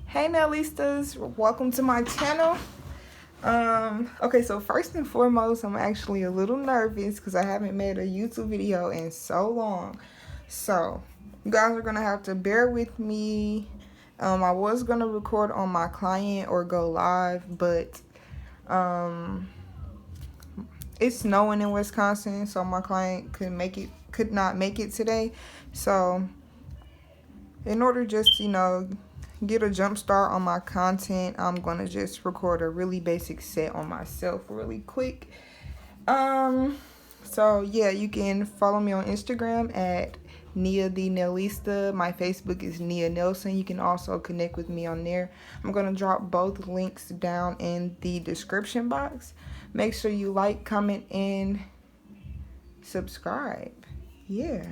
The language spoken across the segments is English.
Hey Nailistas, welcome to my channel. Okay, so first and foremost, I'm actually a little nervous because I haven't made a YouTube video in so long. So you guys are gonna have to bear with me. I was gonna record on my client or go live, but it's snowing in Wisconsin, so my client could not make it today. So in order just, get a jump start on my content, I'm gonna just record a really basic set on myself really quick. So yeah, you can follow me on Instagram at Nia the Nailista. My Facebook is Nia Nelson. You can also connect with me on there. I'm gonna drop both links down in the description box. Make sure you like, comment, and subscribe. Yeah.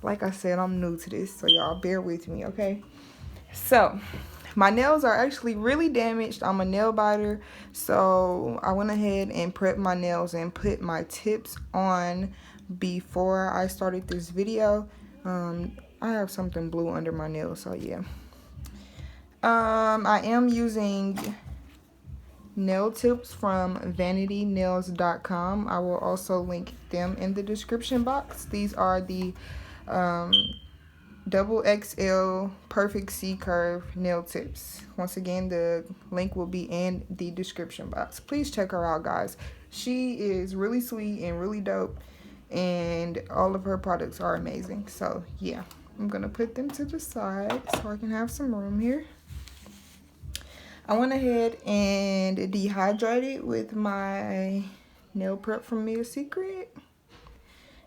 Like I said, I'm new to this, so y'all bear with me, okay? So, my nails are actually really damaged. I'm a nail biter, so I went ahead and prepped my nails and put my tips on before I started this video. I have something blue under my nail, so yeah. I am using nail tips from vanitynails.com. I will also link them in the description box. These are the double XL perfect C curve nail tips. Once again, the link will be in the description box. Please check her out, guys. She is really sweet and really dope, and all of her products are amazing. So yeah, I'm gonna put them to the side so I can have some room here. I went ahead and dehydrated with my nail prep from Mia Secret.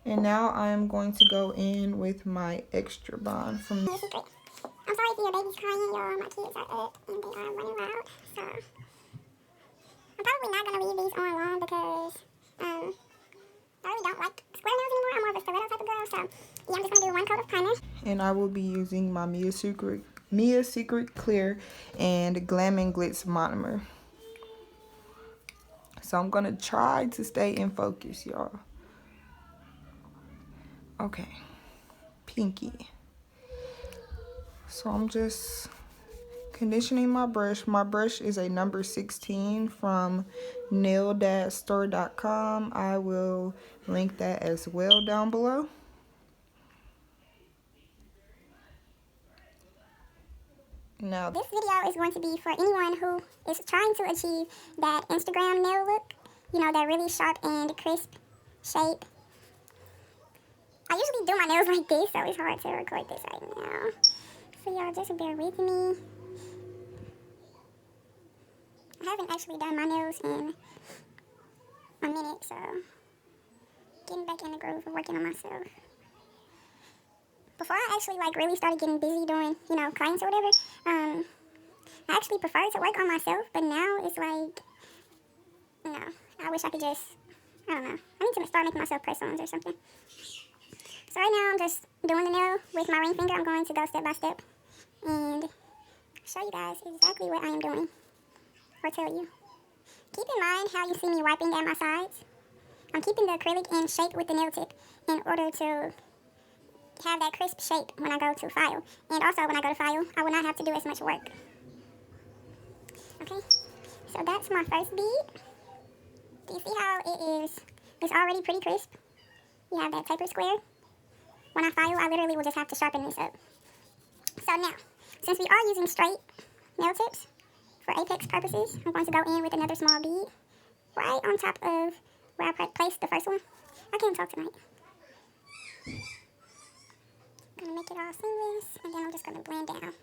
And now I am going to go in with my extra bond from Mia Secret. I'm sorry if your baby's crying, y'all. My kids are up and they are running loud. So I'm probably not gonna leave these on long because I really don't like square nails anymore. I'm more of a stiletto type of girl. So yeah, I'm just gonna do one coat of primer. And I will be using my Mia Secret Clear and Glam and Glitz monomer. So I'm gonna try to stay in focus, y'all. Okay, pinky. So I'm just conditioning my brush. My brush is a number 16 from nail-store.com. I will link that as well down below. Now, this video is going to be for anyone who is trying to achieve that Instagram nail look. You know, that really sharp and crisp shape. I usually do my nails like this, so it's hard to record this right now. So y'all just bear with me. I haven't actually done my nails in a minute, so getting back in the groove of working on myself. Before I actually really started getting busy doing, clients or whatever, I actually preferred to work on myself, but now it's like, I wish I could just, I don't know. I need to start making myself press-ons or something. So right now I'm just doing the nail with my ring finger. I'm going to go step by step and show you guys exactly what I am doing, or tell you. Keep in mind how you see me wiping at my sides. I'm keeping the acrylic in shape with the nail tip in order to have that crisp shape when I go to file. And also when I go to file, I will not have to do as much work. Okay, so that's my first bead. Do you see how it is? It's already pretty crisp. You have that tapered square. When I file, I literally will just have to sharpen this up. So now, since we are using straight nail tips for apex purposes, I'm going to go in with another small bead right on top of where I placed the first one. I can't talk tonight. I'm going to make it all seamless, and then I'm just going to blend down.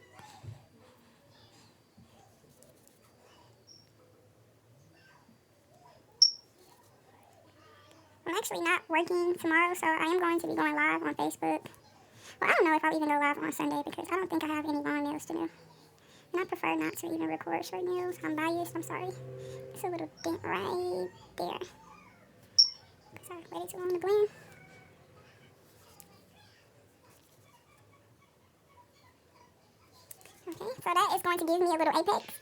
I'm actually not working tomorrow, so I am going to be going live on Facebook. Well, I don't know if I'll even go live on Sunday because I don't think I have any long nails to do. And I prefer not to even record short nails. I'm biased, I'm sorry. It's a little dent right there. Because I waited too long to blend. Okay, so that is going to give me a little apex.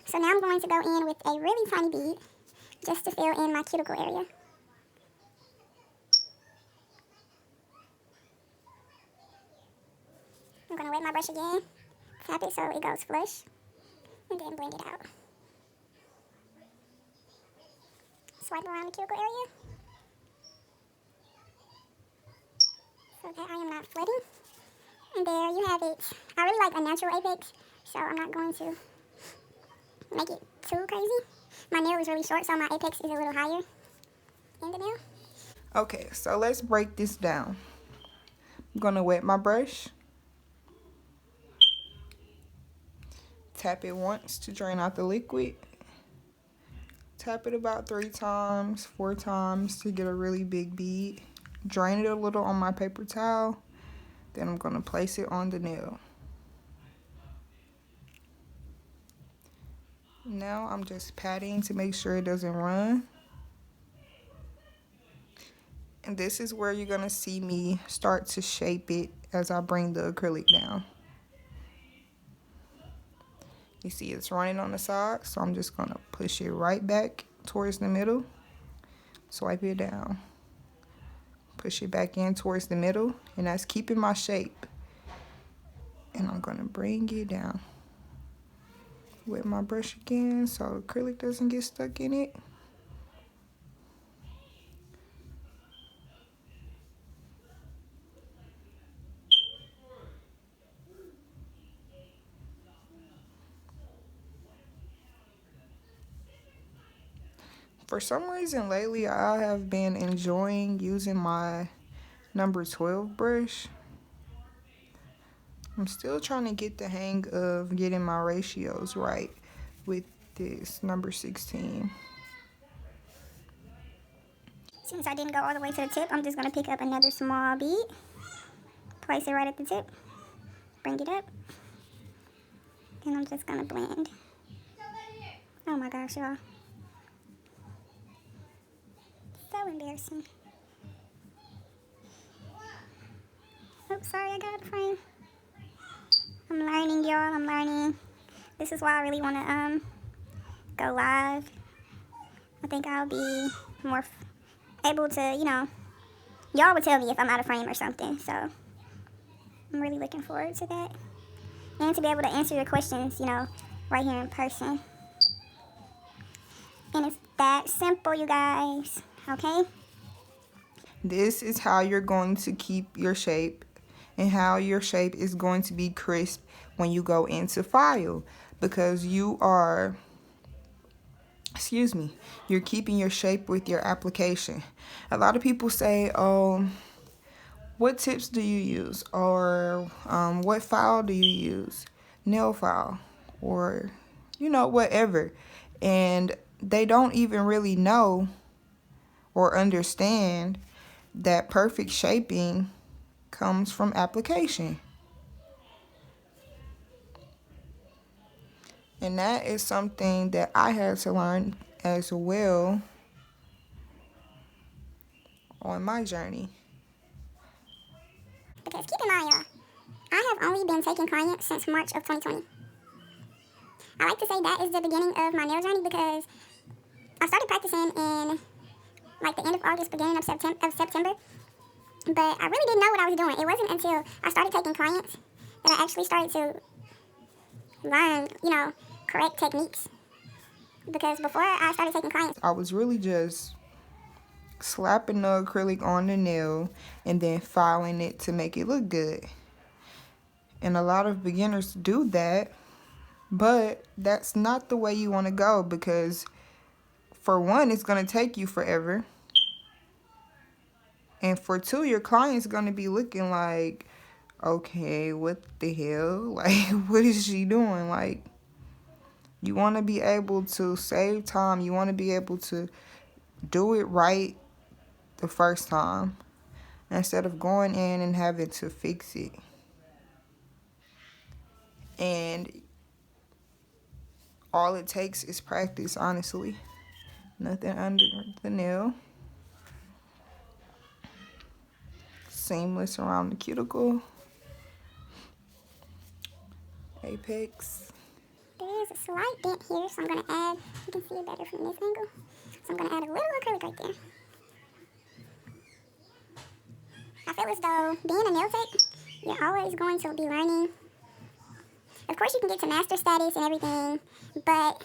So now I'm going to go in with a really tiny bead just to fill in my cuticle area. I'm going to wet my brush again tap it so it goes flush, and then blend it out. Swipe around the cuticle area so that I am not flooding. And there you have it. I really like a natural apex, so I'm not going to make it too crazy. My nail is really short, so my apex is a little higher in the nail. Okay, so let's break this down. I'm gonna wet my brush. Tap it once to drain out the liquid. Tap it about 3 times, 4 times to get a really big bead. Drain it a little on my paper towel. Then I'm gonna place it on the nail. Now I'm just patting to make sure it doesn't run. And this is where you're gonna see me start to shape it as I bring the acrylic down. You see it's running on the side, so I'm just gonna push it right back towards the middle. Swipe it down. Push it back in towards the middle, and that's keeping my shape. And I'm gonna bring it down. Wet my brush again so acrylic doesn't get stuck in it. For some reason lately, I have been enjoying using my number 12 brush. I'm still trying to get the hang of getting my ratios right with this number 16. Since I didn't go all the way to the tip, I'm just going to pick up another small bead, place it right at the tip, bring it up, and I'm just going to blend. Oh my gosh, y'all. So embarrassing. Oops, sorry, I got out of frame. I'm learning, y'all. I'm learning. This is why I really want to go live. I think I'll be more able to, you know, y'all would tell me if I'm out of frame or something. So I'm really looking forward to that. And to be able to answer your questions, you know, right here in person. And it's that simple, you guys. Okay? This is how you're going to keep your shape and how your shape is going to be crisp when you go into file, because you are, you're keeping your shape with your application. A lot of people say, oh, what tips do you use? Or what file do you use? Nail file, or, you know, whatever. And they don't even really know or understand that perfect shaping comes from application. And that is something that I had to learn as well on my journey. Because keep in mind, y'all, I have only been taking clients since March of 2020. I like to say that is the beginning of my nail journey because I started practicing in like the end of August, beginning of September. But I really didn't know what I was doing. It wasn't until I started taking clients that I actually started to learn, you know, correct techniques. Because before I started taking clients, I was really just slapping the acrylic on the nail and then filing it to make it look good. And a lot of beginners do that, but that's not the way you want to go, because for one, it's going to take you forever. And for two, your client's going to be looking like, okay, what the hell? Like, what is she doing? Like, you want to be able to save time. You want to be able to do it right the first time instead of going in and having to fix it. And all it takes is practice, honestly. Nothing under the nail. Seamless around the cuticle. Apex. there is a slight dent here, so I'm going to add, you can see it better from this angle. So I'm going to add a little acrylic right there. I feel as though being a nail tech, you're always going to be learning Of course, you can get to master status and everything, but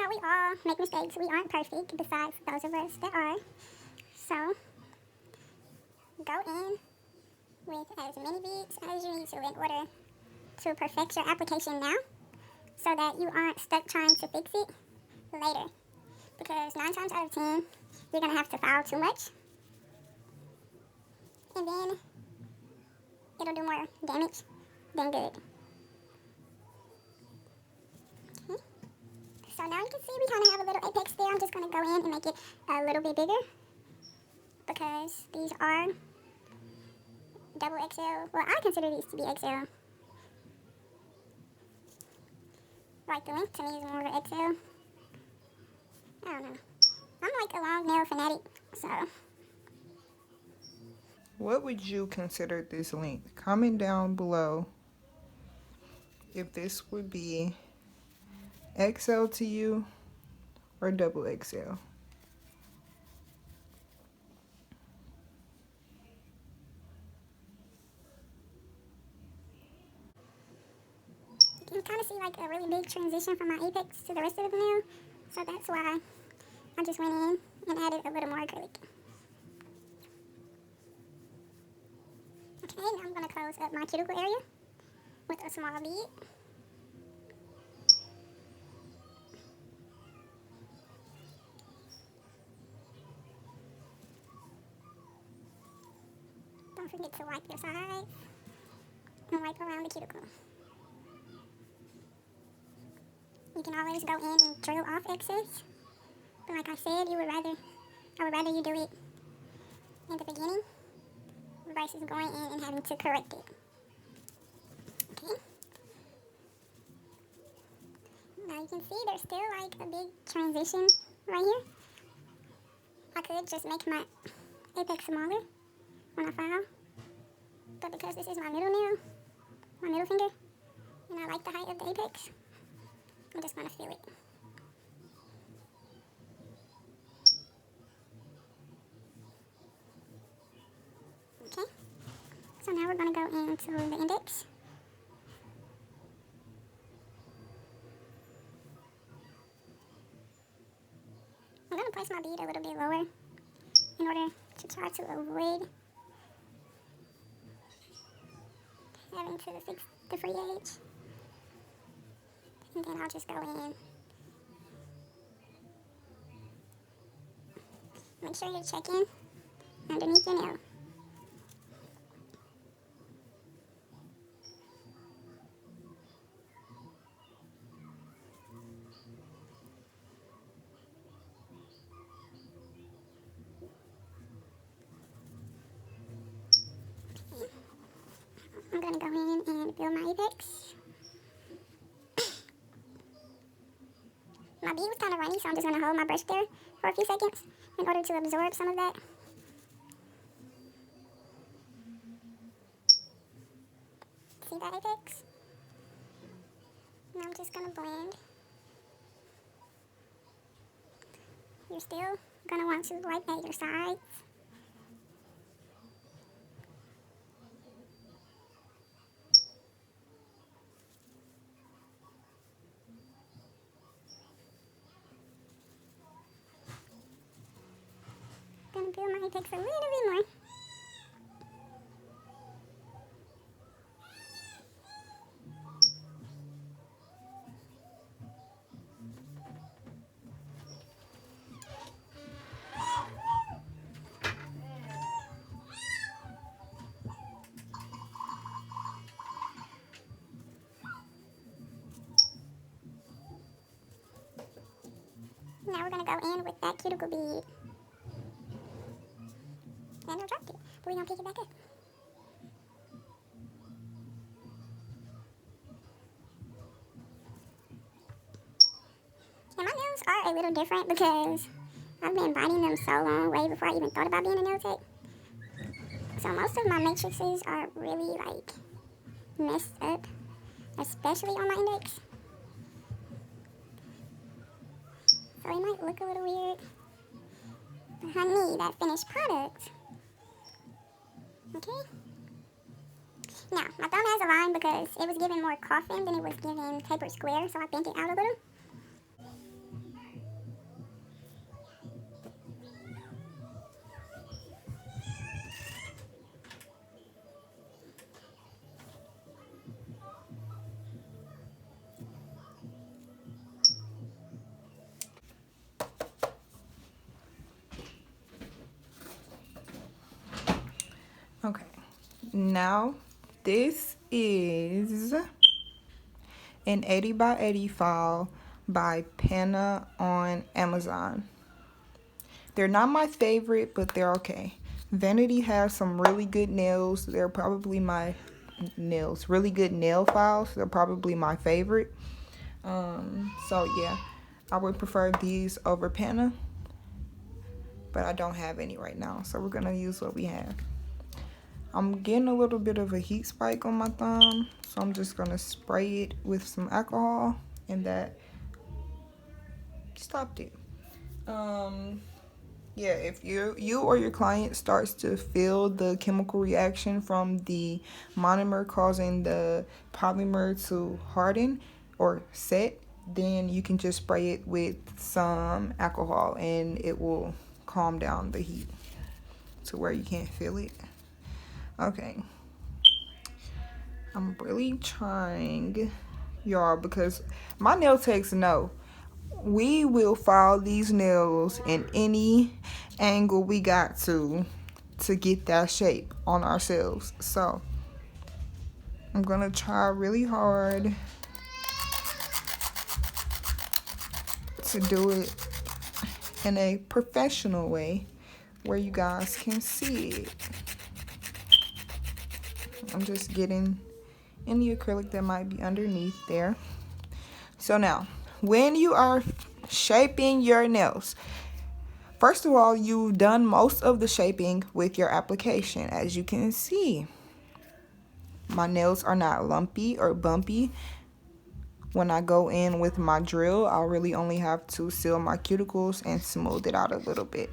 we all make mistakes. We aren't perfect, besides those of us that are. So, go in with as many beats as you need to in order to perfect your application now so that you aren't stuck trying to fix it later. Because 9 times out of 10, you're going to have to file too much. And then it'll do more damage than good. Okay. So now you can see we kind of have a little apex there. I'm just going to go in and make it a little bit bigger because these are double XL. Well, I consider these to be XL. Like the length to me is more of an XL. I don't know. I'm like a long nail fanatic, so. What would you consider this length? Comment down below if this would be XL to you or double XL. You can kind of see like a really big transition from my apex to the rest of the nail. So that's why I just went in and added a little more acrylic. Okay, now I'm going to close up my cuticle area with a small bead. Don't forget to wipe your sides and wipe around the cuticle. You can always go in and drill off excess. But like I said, I would rather you do it in the beginning versus going in and having to correct it. Okay. Now you can see there's still like a big transition right here. I could just make my apex smaller when I file. But because this is my middle nail, my middle finger, and I like the height of the apex, I'm just going to fill it. Okay. So now we're going to go into the index. I'm going to place my bead a little bit lower in order to try to avoid having to fix the free edge. And then I'll just go in. Make sure you're checking underneath your nail. I'm going to go in and build my apex. My bead was kind of runny, so I'm just going to hold my brush there for a few seconds in order to absorb some of that. See that, Apex? And I'm just gonna blend. You're still gonna want to wipe at your sides. Gonna build my apex a little bit more. Now we're gonna go in with that cuticle bead. And I dropped it, but we're gonna pick it back up. And my nails are a little different because I've been biting them so long, way before I even thought about being a nail tech. So most of my matrices are really like messed up, especially on my index. So it might look a little weird, but I need that finished product. Okay? Now, my thumb has a line because it was giving more coffin than it was giving tapered square, so I bent it out a little. Okay, now this is an 80 by 80 file by Penna on Amazon. They're not my favorite, but they're okay. Vanity has some really good nails. They're probably my nails, really good nail files. They're probably my favorite. So yeah, I would prefer these over Penna, but I don't have any right now, so we're gonna use what we have. I'm getting a little bit of a heat spike on my thumb, so I'm just gonna spray it with some alcohol, and that stopped it. Yeah, if you or your client starts to feel the chemical reaction from the monomer causing the polymer to harden or set, then you can just spray it with some alcohol and it will calm down the heat to where you can't feel it. Okay, I'm really trying, y'all, because my nail techs know we will file these nails in any angle we got to get that shape on ourselves. So I'm gonna try really hard to do it in a professional way where you guys can see it. I'm just getting any acrylic that might be underneath there. So now, when you are shaping your nails, first of all, you've done most of the shaping with your application. As you can see, my nails are not lumpy or bumpy. When I go in with my drill, I'll really only have to seal my cuticles and smooth it out a little bit.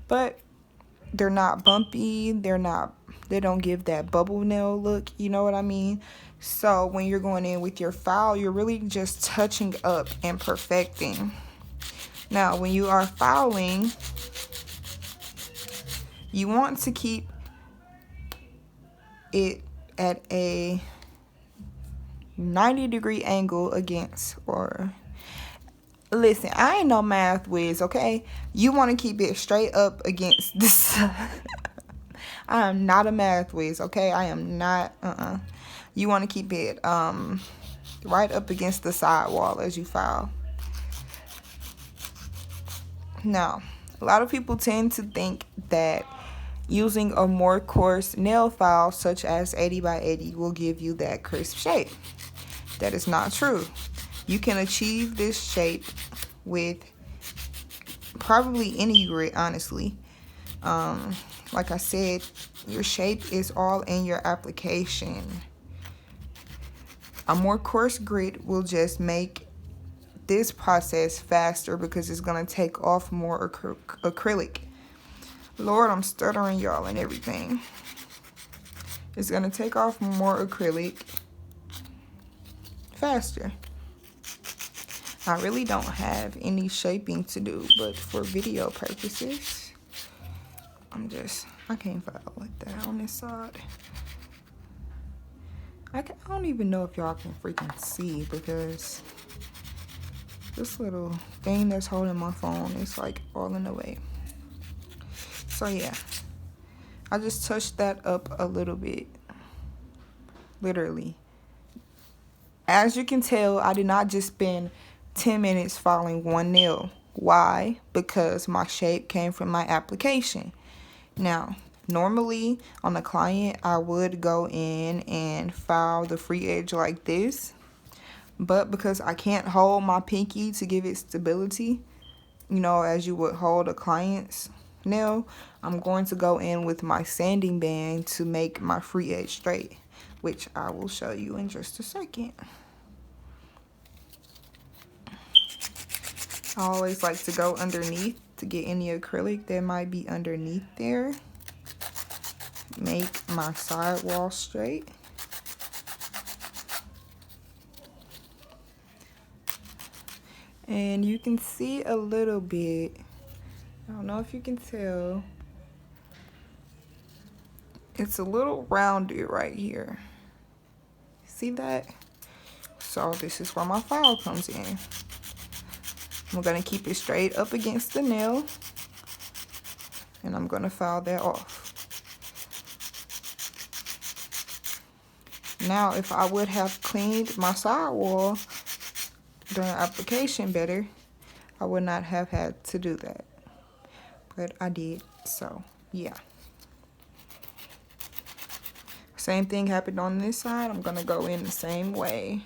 But they're not bumpy, they don't give that bubble nail look, you know what I mean? So when you're going in with your file, you're really just touching up and perfecting. Now, when you are filing, you want to keep it at a 90-degree angle against, or listen, I ain't no math whiz, okay? You want to keep it straight up against the side. I am not a math whiz, okay? I am not, You want to keep it right up against the side wall as you file. Now, a lot of people tend to think that using a more coarse nail file, such as 80 by 80, will give you that crisp shape. That is not true. You can achieve this shape with probably any grit, honestly. Like I said, your shape is all in your application. A more coarse grit will just make this process faster because it's going to take off more acrylic. Lord, I'm stuttering, y'all, and everything. It's going to take off more acrylic faster. I really don't have any shaping to do, but for video purposes, I can't file like that on this side. I don't even know if y'all can freaking see because this little thing that's holding my phone is like all in the way. So yeah, I just touched that up a little bit, literally. As you can tell, I did not just spend 10 minutes filing one nail. Why? Because my shape came from my application. Now, normally on a client, I would go in and file the free edge like this. But because I can't hold my pinky to give it stability, you know, as you would hold a client's nail, I'm going to go in with my sanding band to make my free edge straight, which I will show you in just a second. I always like to go underneath to get any acrylic that might be underneath there. Make my sidewall straight. And you can see a little bit, I don't know if you can tell, it's a little rounded right here. See that? So this is where my file comes in. I'm going to keep it straight up against the nail, and I'm going to file that off. Now, if I would have cleaned my sidewall during application better, I would not have had to do that. But I did, so yeah. Same thing happened on this side. I'm going to go in the same way.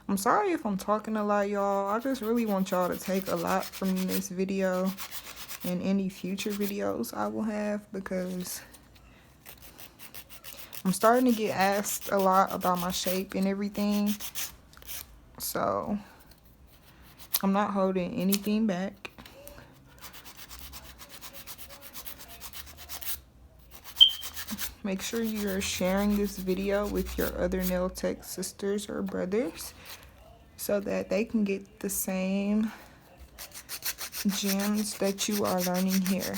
I'm sorry if I'm talking a lot, y'all. I just really want y'all to take a lot from this video and any future videos I will have, because I'm starting to get asked a lot about my shape and everything. So I'm not holding anything back. Make sure you're sharing this video with your other nail tech sisters or brothers so that they can get the same gems that you are learning here.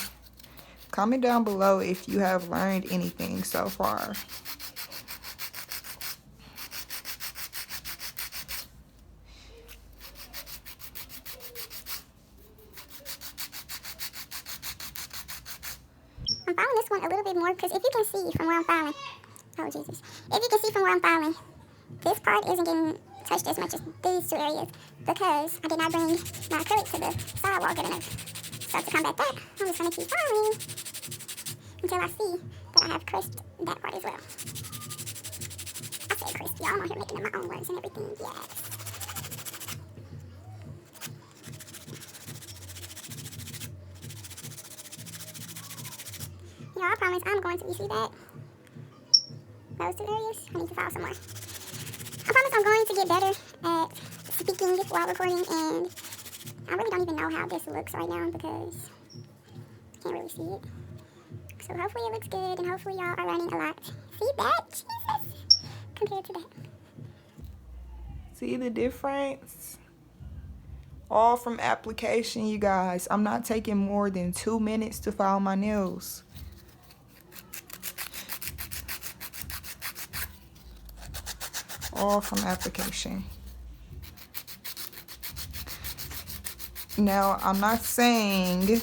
Comment down below if you have learned anything so far. I'm filing this one a little bit more because if you can see from where I'm filing, oh Jesus, if you can see from where I'm filing, this part isn't getting touched as much as these two areas because I did not bring my acrylic to the sidewall good enough. So to combat that, I'm just going to keep filing until I see that I have crisped that part as well. I said crisp, y'all. I'm out here making up my own words and everything. Yes. Y'all, I promise I'm going to, you see that? Those two areas? I need to file some more. I promise I'm going to get better at speaking while recording, and I really don't even know how this looks right now because I can't really see it. So hopefully it looks good, and hopefully y'all are learning a lot. See that? Jesus! Compared to that. See the difference? All from application, you guys. I'm not taking more than 2 minutes to file my nails. All from application. Now, I'm not saying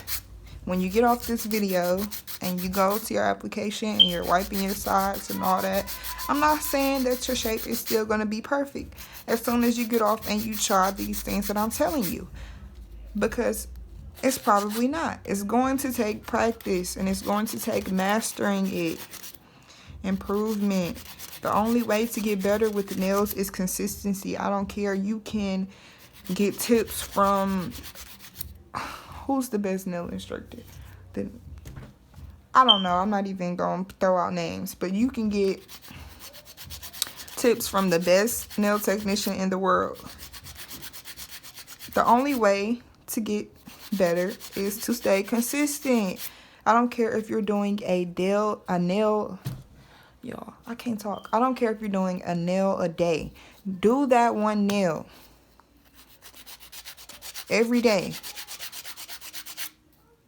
when you get off this video and you go to your application and you're wiping your sides and all that, I'm not saying that your shape is still going to be perfect as soon as you get off and you try these things that I'm telling you, because it's probably not. It's going to take practice, and it's going to take mastering it, improvement. The only way to get better with the nails is consistency. I don't care. You can get tips from, who's the best nail instructor? I don't know. I'm not even going to throw out names. But you can get tips from the best nail technician in the world. The only way to get better is to stay consistent. I don't care if you're doing a nail, y'all, I can't talk. I don't care if you're doing a nail a day. Do that one nail every day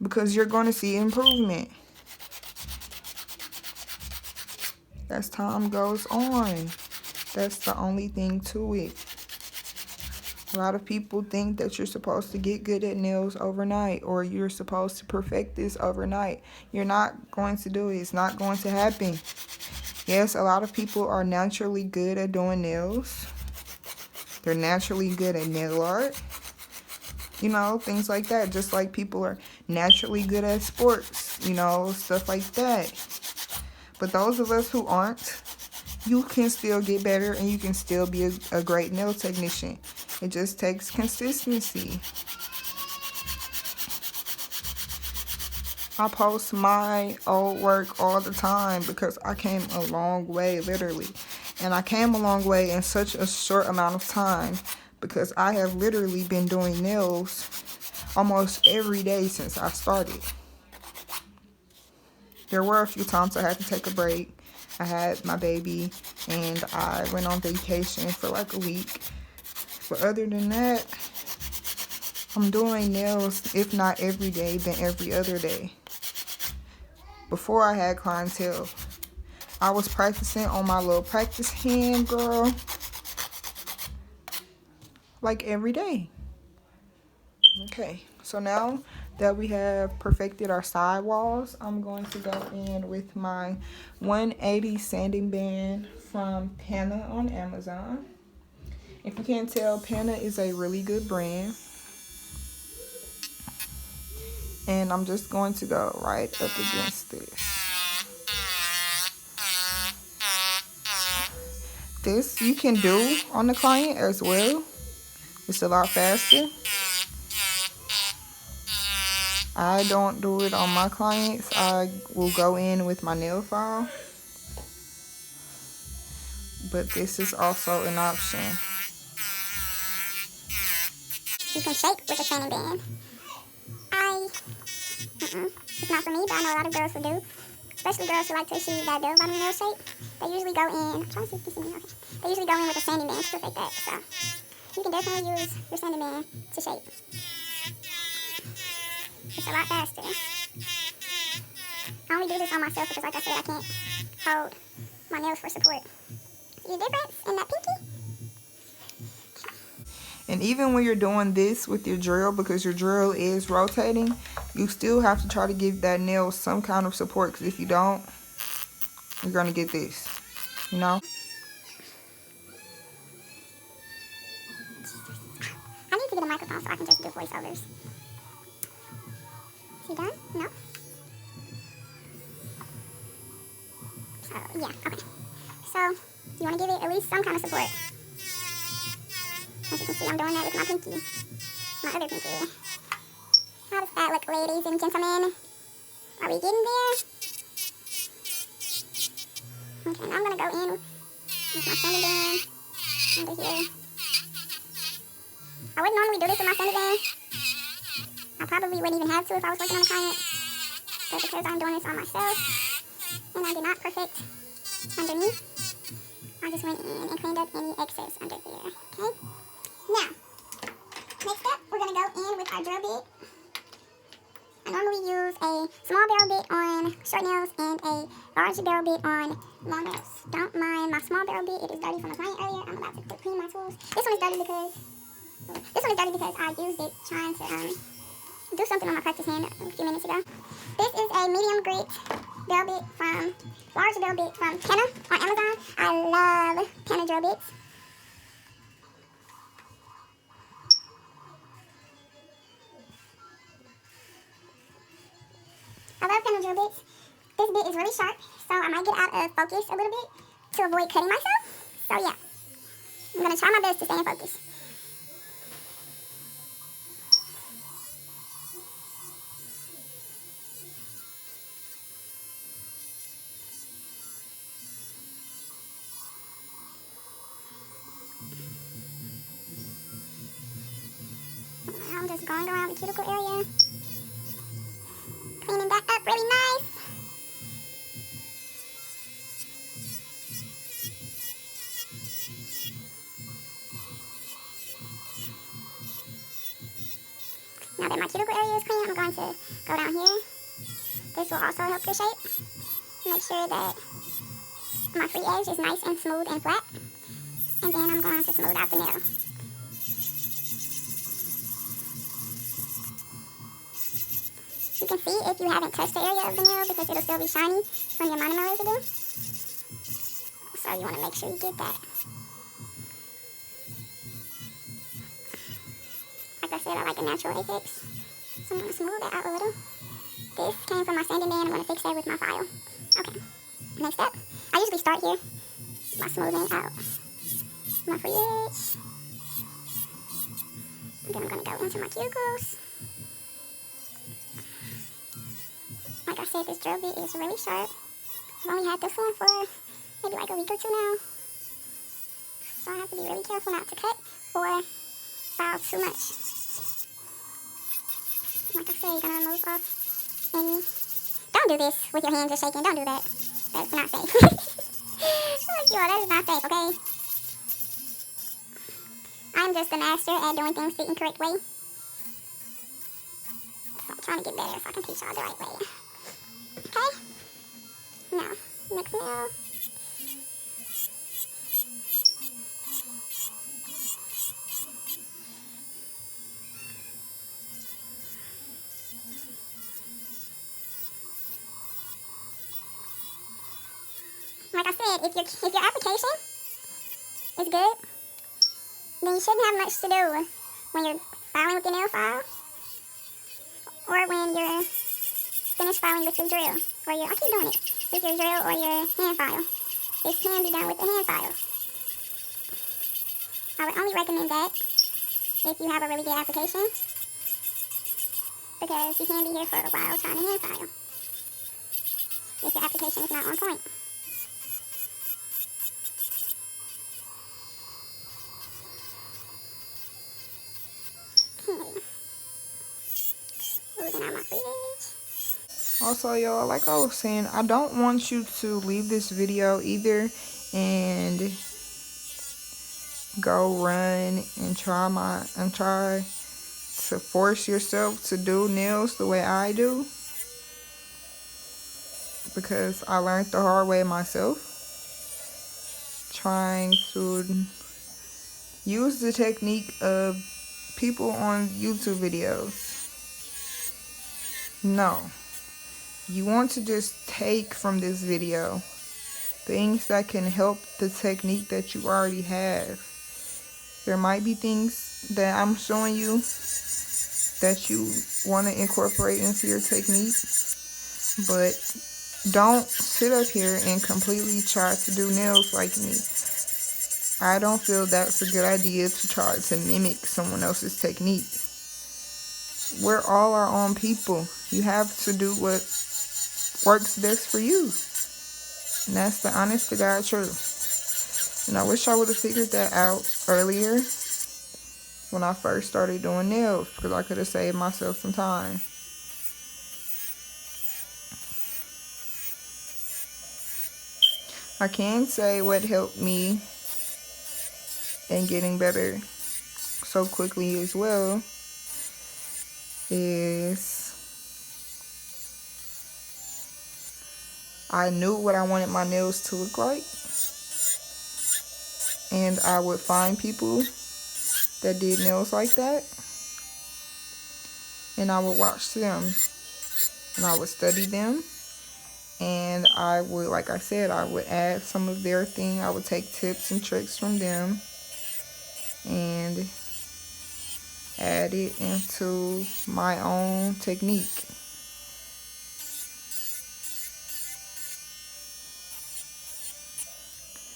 because you're going to see improvement as time goes on. That's the only thing to it. A lot of people think that you're supposed to get good at nails overnight, or you're supposed to perfect this overnight. You're not going to do it. It's not going to happen. Yes, a lot of people are naturally good at doing nails. They're naturally good at nail art. You know, things like that. Just like people are naturally good at sports, you know, stuff like that. But those of us who aren't, you can still get better and you can still be a great nail technician. It just takes consistency. I post my old work all the time because I came a long way, literally. And I came a long way in such a short amount of time because I have literally been doing nails almost every day since I started. There were a few times I had to take a break. I had my baby and I went on vacation for like a week. But other than that, I'm doing nails, if not every day, then every other day. Before I had clientele, I was practicing on my little practice hand, girl, like every day. Okay, so now that we have perfected our side walls, I'm going to go in with my 180 sanding band from Panna on Amazon. If you can't tell, Panna is a really good brand. And I'm just going to go right up against this. This you can do on the client as well. It's a lot faster. I don't do it on my clients. I will go in with my nail file. But this is also an option. You can shake with a sanding band. It's not for me, but I know a lot of girls who do. Especially girls who like to achieve that bell bottom nail shape. They usually go in, I'm trying to see if you can see me, okay. They usually go in with a sanding band to perfect that. So you can definitely use your sanding band to shape. It's a lot faster. I only do this on myself because, like I said, I can't hold my nails for support. See the difference in that pinky? And even when you're doing this with your drill, because your drill is rotating, you still have to try to give that nail some kind of support, because if you don't, you're going to get this, you know? I need to get a microphone so I can just do voiceovers. Is he done? No? Yeah, okay. So, you want to give it at least some kind of support. As you can see, I'm doing that with my pinky. My other pinky. How does that look, ladies and gentlemen? Are we getting there? Okay, now I'm going to go in with my sanding band under here. I wouldn't normally do this with my sanding band. I probably wouldn't even have to if I was working on a client. But because I'm doing this on myself, and I did not perfect underneath, I just went in and cleaned up any excess under there, okay? Now, next up, we're going to go in with our drill bit. I normally use a small barrel bit on short nails and a large barrel bit on long nails. Don't mind my small barrel bit. It is dirty from a client earlier. I'm about to clean my tools. This one is dirty because I used it trying to do something on my practice hand a few minutes ago. This is a medium grit large barrel bit from Panna on Amazon. I love Panna drill bits. I love Panna drill bits. This bit is really sharp, so I might get out of focus a little bit to avoid cutting myself. So yeah, I'm going to try my best to stay in focus. going around the cuticle area. Cleaning that up really nice. Now that my cuticle area is clean, I'm going to go down here. This will also help your shape. Make sure that my free edge is nice and smooth and flat. And then I'm going to smooth out the nail. You can see if you haven't touched the area of the nail because it'll still be shiny from your monomer residue. So you want to make sure you get that. Like I said, I like a natural apex. So I'm going to smooth that out a little. This came from my sanding band. I'm going to fix that with my file. Okay. Next up, I usually start here by smoothing out my free edge. And then I'm going to go into my cuticles. Like I said, this drill bit is really sharp. I've only had this one for maybe like a week or two now. So I have to be really careful not to cut or file too much. Like I said, you're going to move off any... Don't do this with your hands just shaking. Don't do that. That's not safe. That is not safe, okay? I'm just a master at doing things the incorrect way. So I'm trying to get better so I can teach y'all the right way. Okay? Now, next nail. Like I said, if your application is good, then you shouldn't have much to do when you're filing with your nail file or when you're finished filing with your drill or your, I keep doing it, with your drill or your hand file. This can be done with the hand file. I would only recommend that if you have a really good application because you can be here for a while trying to hand file if your application is not on point. Moving out my free edge. Also, y'all, like I was saying, I don't want you to leave this video either and go run and try to force yourself to do nails the way I do, because I learned the hard way myself, trying to use the technique of people on YouTube videos. No. You want to just take from this video things that can help the technique that you already have. There might be things that I'm showing you that you want to incorporate into your technique, but don't sit up here and completely try to do nails like me. I don't feel that's a good idea to try to mimic someone else's technique. We're all our own people. You have to do what works best for you. And that's the honest to God truth. And I wish I would have figured that out earlier when I first started doing nails, because I could have saved myself some time. I can say what helped me in getting better so quickly as well is I knew what I wanted my nails to look like, and I would find people that did nails like that, and I would watch them, and I would study them, and I would, like I said, I would add some of their thing. I would take tips and tricks from them and add it into my own technique.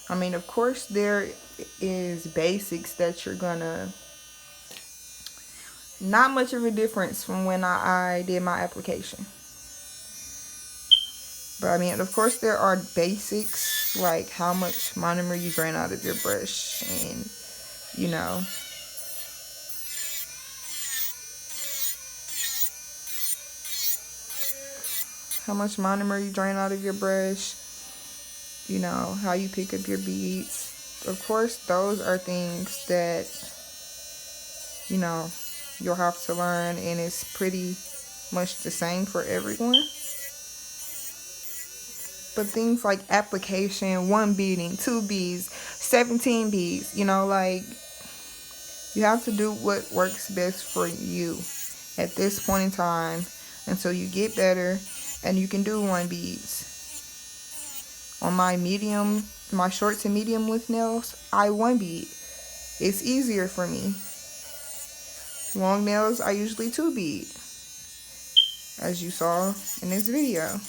I mean, of course, there is basics that you're gonna... Not much of a difference from when I did my application. But I mean, of course, there are basics like how much monomer you drain out of your brush and, you know, how much monomer you drain out of your brush, you know, how you pick up your beads. Of course, those are things that, you know, you'll have to learn, and it's pretty much the same for everyone. But things like application, 1 beading, 2 beads, 17 beads, you know, like, you have to do what works best for you at this point in time until you get better and you can do 1 beads. On my short to medium length nails, I 1 bead. It's easier for me. Long nails, I usually 2 bead, as you saw in this video.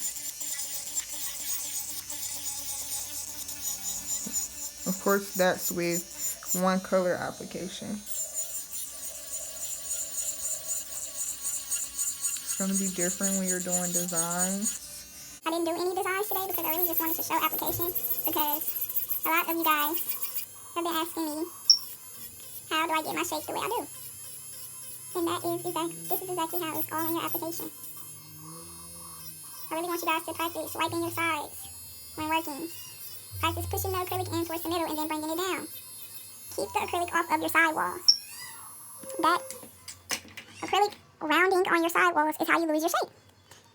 Of course, that's with 1 color application. It's going to be different when you're doing designs. I didn't do any designs today because I really just wanted to show application, because a lot of you guys have been asking me, how do I get my shape the way I do? And this is exactly how. It's all in your application. I really want you guys to practice wiping your sides when working. Practice pushing the acrylic in towards the middle and then bringing it down. Keep the acrylic off of your side walls. That acrylic rounding on your side walls is how you lose your shape.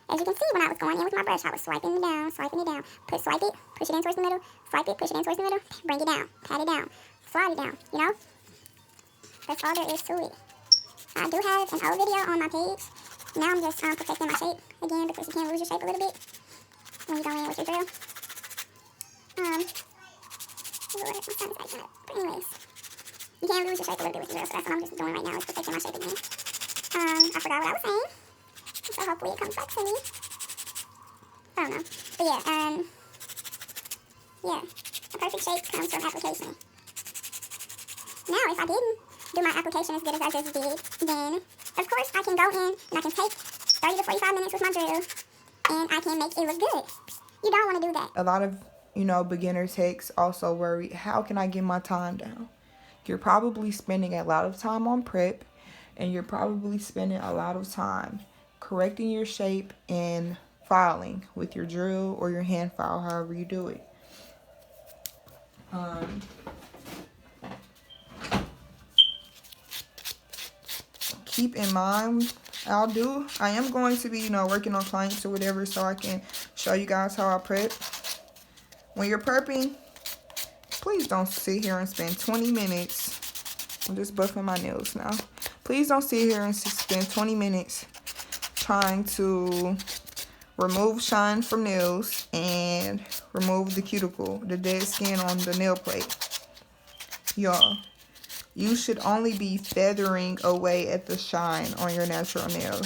As you can see, when I was going in with my brush, I was swiping it down. Swipe it, push it in towards the middle, swipe it, push it in towards the middle, bring it down, pat it down, slide it down, you know? That's all there is to it. I do have an old video on my page. Now I'm just perfecting my shape again, because you can lose your shape a little bit when you go in with your drill. Lord, my son is acting up. But anyways, you can lose your shape a little bit with your drill, so that's what I'm just doing right now, is perfecting my shape again. I forgot what I was saying, so hopefully it comes back to me. I don't know. But yeah, a perfect shape comes from application. Now, if I didn't do my application as good as I just did, then, of course, I can go in and I can take 30 to 45 minutes with my drill, and I can make it look good. You don't want to do that. A lot of, beginner techs also worry, how can I get my time down? You're probably spending a lot of time on prep, and you're probably spending a lot of time correcting your shape and filing with your drill or your hand file, however you do it. Keep in mind, I am going to be, working on clients or whatever, so I can show you guys how I prep. When you're prepping, please don't sit here and spend 20 minutes. I'm just buffing my nails now. Please don't sit here and spend 20 minutes trying to remove shine from nails and remove the cuticle, the dead skin on the nail plate. Y'all, you should only be feathering away at the shine on your natural nail.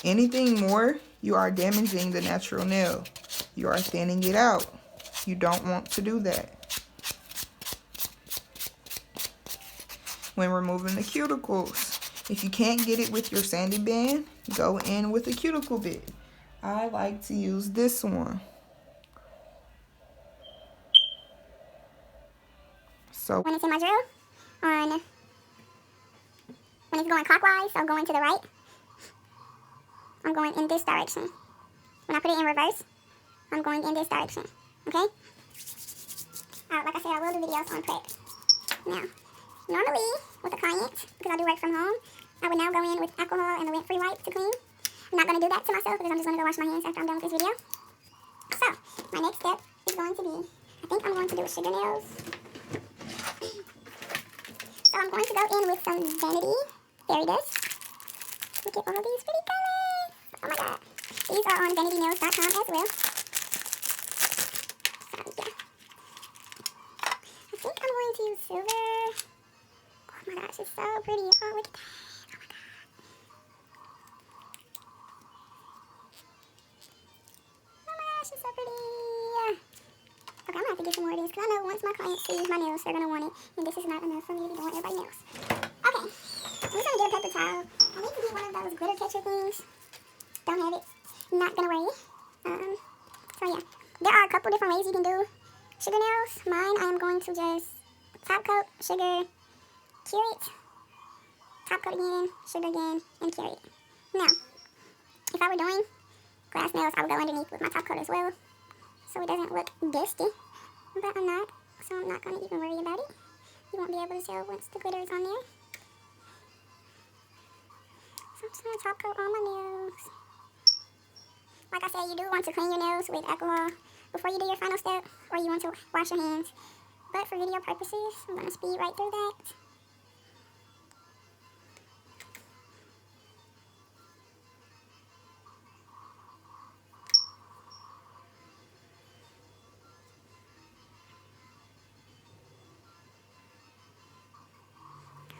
Anything more, you are damaging the natural nail. You are thinning it out. You don't want to do that. When removing the cuticles, if you can't get it with your sanding band, go in with a cuticle bit. I like to use this one. So when it's in my drill, when it's going clockwise, so going to the right, I'm going in this direction. When I put it in reverse, I'm going in this direction, okay? Like I said, I will do videos on prep. Now, normally, with a client, because I do work from home, I would now go in with alcohol and a lint-free wipe to clean. I'm not going to do that to myself, because I'm just going to go wash my hands after I'm done with this video. So, my next step is going to be, I think I'm going to do sugar nails. So I'm going to go in with some Vanity Fairy Dust. Look at all these pretty colors. Oh my god. These are on vanitynails.com as well. So yeah. I think I'm going to use silver. Oh my gosh, it's so pretty. Oh, look at that. Oh my god. Oh my gosh, it's so pretty. Okay, I'm going to have to get some more of these, because I know once my clients see my nails, they're going to want it. And this is not enough for me to be doing everybody's nails. Okay, I'm just going to get a paper towel. I need to get one of those glitter catcher things. Don't have it. Not going to worry. So yeah, there are a couple different ways you can do sugar nails. Mine, I am going to just top coat, sugar, cure it. Top coat again, sugar again, and cure it. Now, if If I were doing glass nails, I would go underneath with my top coat as well, so it doesn't look dusty. But I'm not, so I'm not going to even worry about it. You won't be able to tell once the glitter is on there. So I'm just going to top coat all my nails. Like I said, you do want to clean your nails with alcohol before you do your final step, or you want to wash your hands. But for video purposes, I'm going to speed right through that.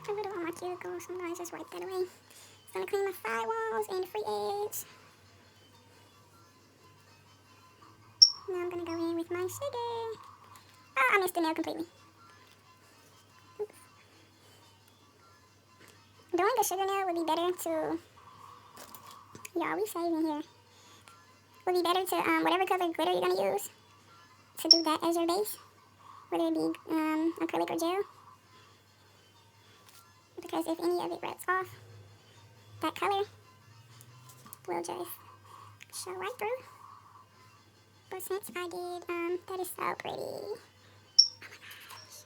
A little on my cuticles, so I'm going to just wipe that away. It's going to clean my sidewalls and the free edge. Now I'm going to go in with my sugar. Oh, I missed the nail completely. Oops. Doing a sugar nail would be better to, y'all, we saving here. Would be better to, whatever color glitter you're going to use, to do that as your base. Whether it be acrylic or gel. Because if any of it rubs off, that color will just show right through. But since I did, that is so pretty. Oh my gosh.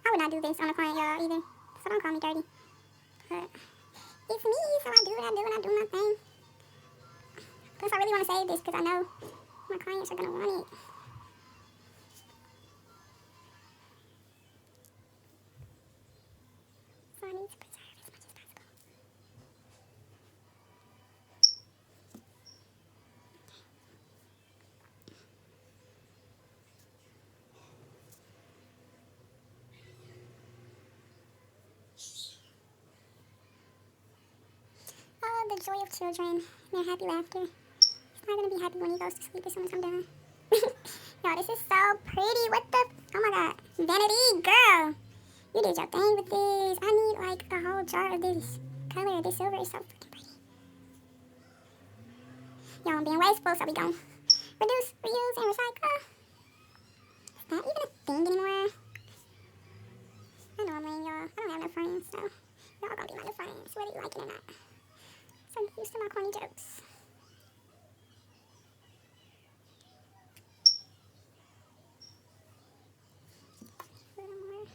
I would not do this on a client, y'all, either. So don't call me dirty. But it's me, so I do what I do and I do my thing. Plus, I really want to save this because I know my clients are going to want it. So I need to preserve as much as possible. Oh, the joy of children, their happy laughter. He's not going to be happy when he goes to sleep as soon as I'm done. Y'all, this is so pretty. What the? Oh my god. Vanity, girl. You did your thing with this. I need like a whole jar of this color. This silver is so freaking pretty. Y'all, I'm being wasteful, so we gon' reduce, reuse, and recycle. Is that even a thing anymore? I know I'm lame, y'all. I don't have no friends, so y'all gonna be my new friends, whether you like it or not. So I'm used to my corny jokes. A little more.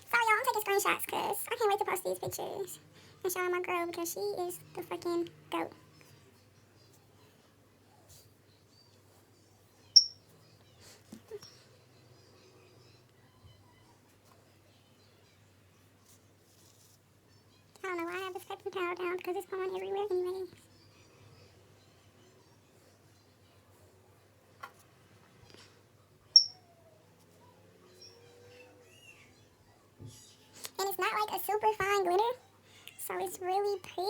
Sorry, y'all, I'm taking screenshots because I can't wait to post these pictures and show my girl because she is the fucking goat. I don't know why I have this paper towel down because it's going everywhere anyway. And it's not like a super fine glitter, so it's really pretty,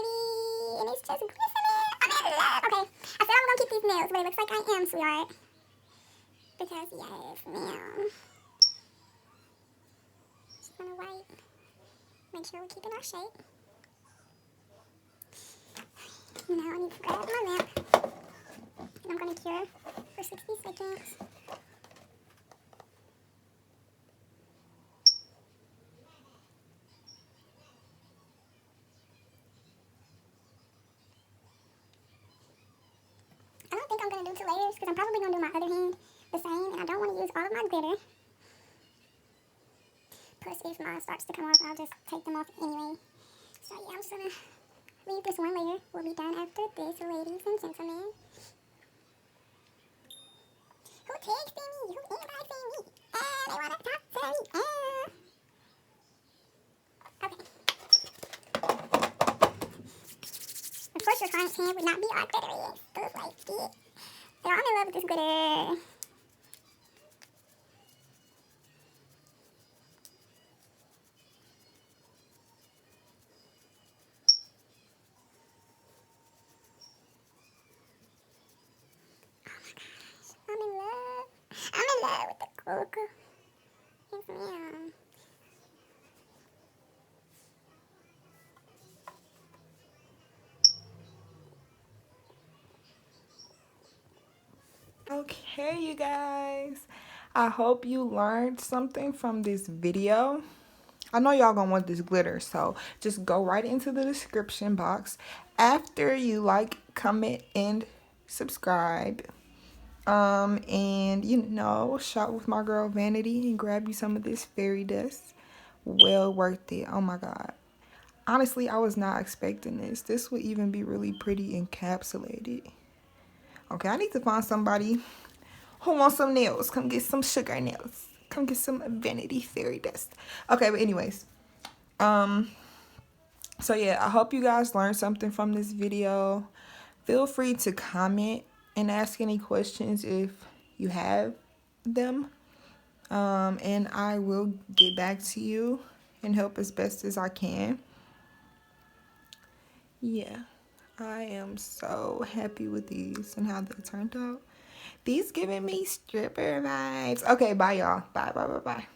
and it's just glistening. I'm in love. Okay, I said I'm gonna keep these nails, but it looks like I am, sweetheart. Because yes, ma'am. Just gonna wipe. Make sure we're keeping our shape. Now I need to grab my lamp, and I'm gonna cure for 60 seconds. I don't think I'm gonna do 2 layers because I'm probably gonna do my other hand the same, and I don't want to use all of my glitter. Plus, if mine starts to come off, I'll just take them off anyway. So yeah, I'm just gonna leave this 1 layer. We'll be done after this, ladies and gentlemen. Who texting me? Who inboxing me? They wanna talk to me. Okay. Of course, your client's hand would not be all glittery and stuff like that. But I'm in love with this glitter. look. Yes, ma'am. Okay, you guys. I hope you learned something from this video. I know y'all gonna want this glitter, so just go right into the description box after you like, comment, and subscribe. And shop with my girl Vanity and grab you some of this fairy dust. Well worth it. Oh my god. Honestly, I was not expecting this. This would even be really pretty encapsulated. Okay, I need to find somebody who wants some nails. Come get some sugar nails. Come get some Vanity fairy dust. Okay, but anyways, um, so yeah, I hope you guys learned something from this video. Feel free to comment and ask any questions if you have them. And I will get back to you and help as best as I can. Yeah, I am so happy with these and how they turned out. These giving me stripper vibes. Okay, bye y'all. Bye, bye, bye, bye.